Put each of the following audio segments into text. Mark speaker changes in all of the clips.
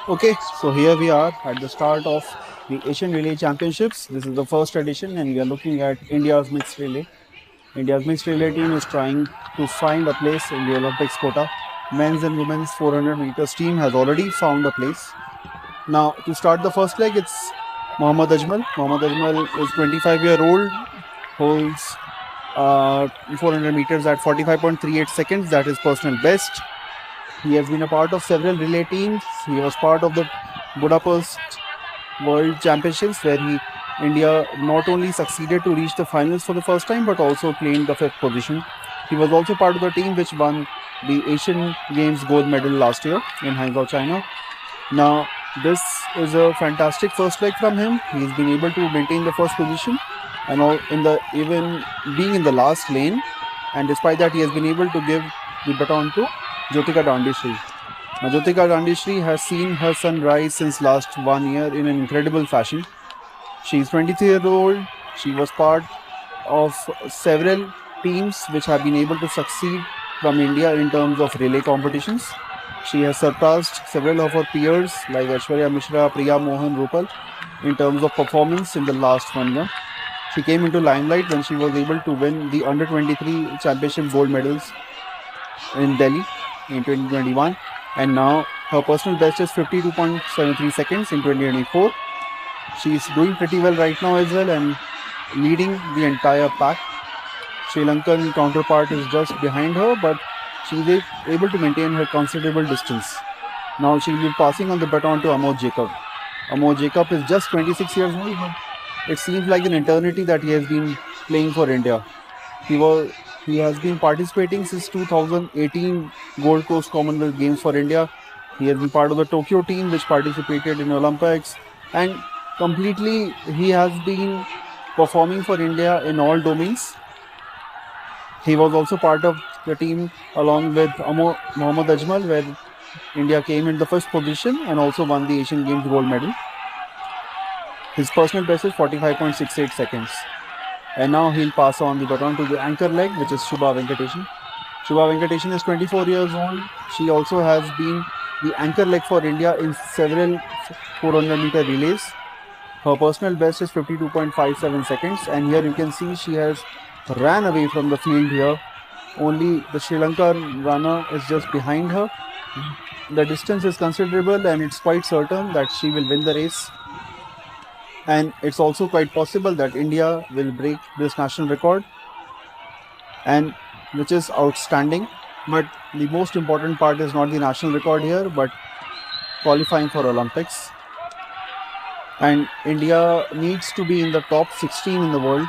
Speaker 1: Okay, so here we are at the start of the Asian Relay Championships. This is the first edition, and we are looking at India's mixed relay. India's mixed relay team is trying to find a place in the Olympics quota. Men's and women's 400 meters team has already found a place. Now, to start the first leg, it's Mohammad Ajmal. Mohammad Ajmal is 25-year-old, holds 400 meters at 45.38 seconds. That is personal best. He has been a part of several relay teams. He was part of the Budapest World Championships, where India not only succeeded to reach the finals for the first time, but also claimed the 5th position. He was also part of the team which won the Asian Games gold medal last year in Hangzhou, China. Now, this is a fantastic first leg from him. He's been able to maintain the first position, and even being in the last lane. And despite that, he has been able to give the baton to Jyotika Dandishri. Now, Jyotika Dandishri has seen her son rise since last 1 year in an incredible fashion. She is 23-year-old. She was part of several teams which have been able to succeed from India in terms of relay competitions. She has surpassed several of her peers like Aishwarya Mishra, Priya Mohan Rupal in terms of performance in the last 1 year. She came into limelight when she was able to win the under-23 championship gold medals in Delhi in 2021, and now her personal best is 52.73 seconds in 2024. She is doing pretty well right now as well and leading the entire pack. Sri Lankan counterpart is just behind her, but she is able to maintain her considerable distance. Now she will be passing on the baton to Amod Jacob. Amod Jacob is just 26 years old, but it seems like an eternity that he has been playing for India. He has been participating since 2018 Gold Coast Commonwealth Games for India. He has been part of the Tokyo team which participated in Olympics, and completely he has been performing for India in all domains. He was also part of the team along with Mohammad Ajmal, where India came in the first position and also won the Asian Games gold medal. His personal best is 45.68 seconds. And now he'll pass on the baton to the anchor leg, which is Shubha Venkatesan. Shubha Venkatesan is 24 years old. She also has been the anchor leg for India in several 400-meter relays. Her personal best is 52.57 seconds. And here you can see she has ran away from the field here. Only the Sri Lankan runner is just behind her. The distance is considerable, and it's quite certain that she will win the race. And it's also quite possible that India will break this national record, and which is outstanding. But the most important part is not the national record here, but qualifying for Olympics. And India needs to be in the top 16 in the world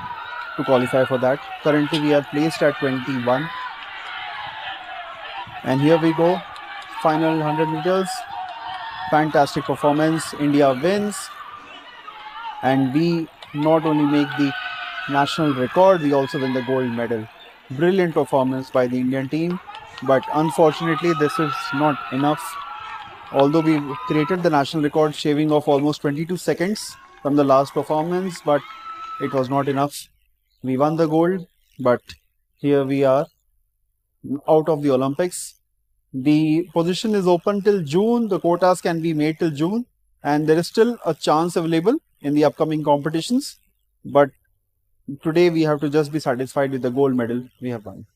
Speaker 1: to qualify for that. Currently, we are placed at 21. And here we go. Final 100 meters. Fantastic performance. India wins. And we not only make the national record, we also win the gold medal. Brilliant performance by the Indian team. But unfortunately, this is not enough. Although we created the national record, shaving off almost 22 seconds from the last performance, but it was not enough. We won the gold, but here we are out of the Olympics. The position is open till June. The quotas can be made till June, and there is still a chance available in the upcoming competitions. But today we have to just be satisfied with the gold medal we have won.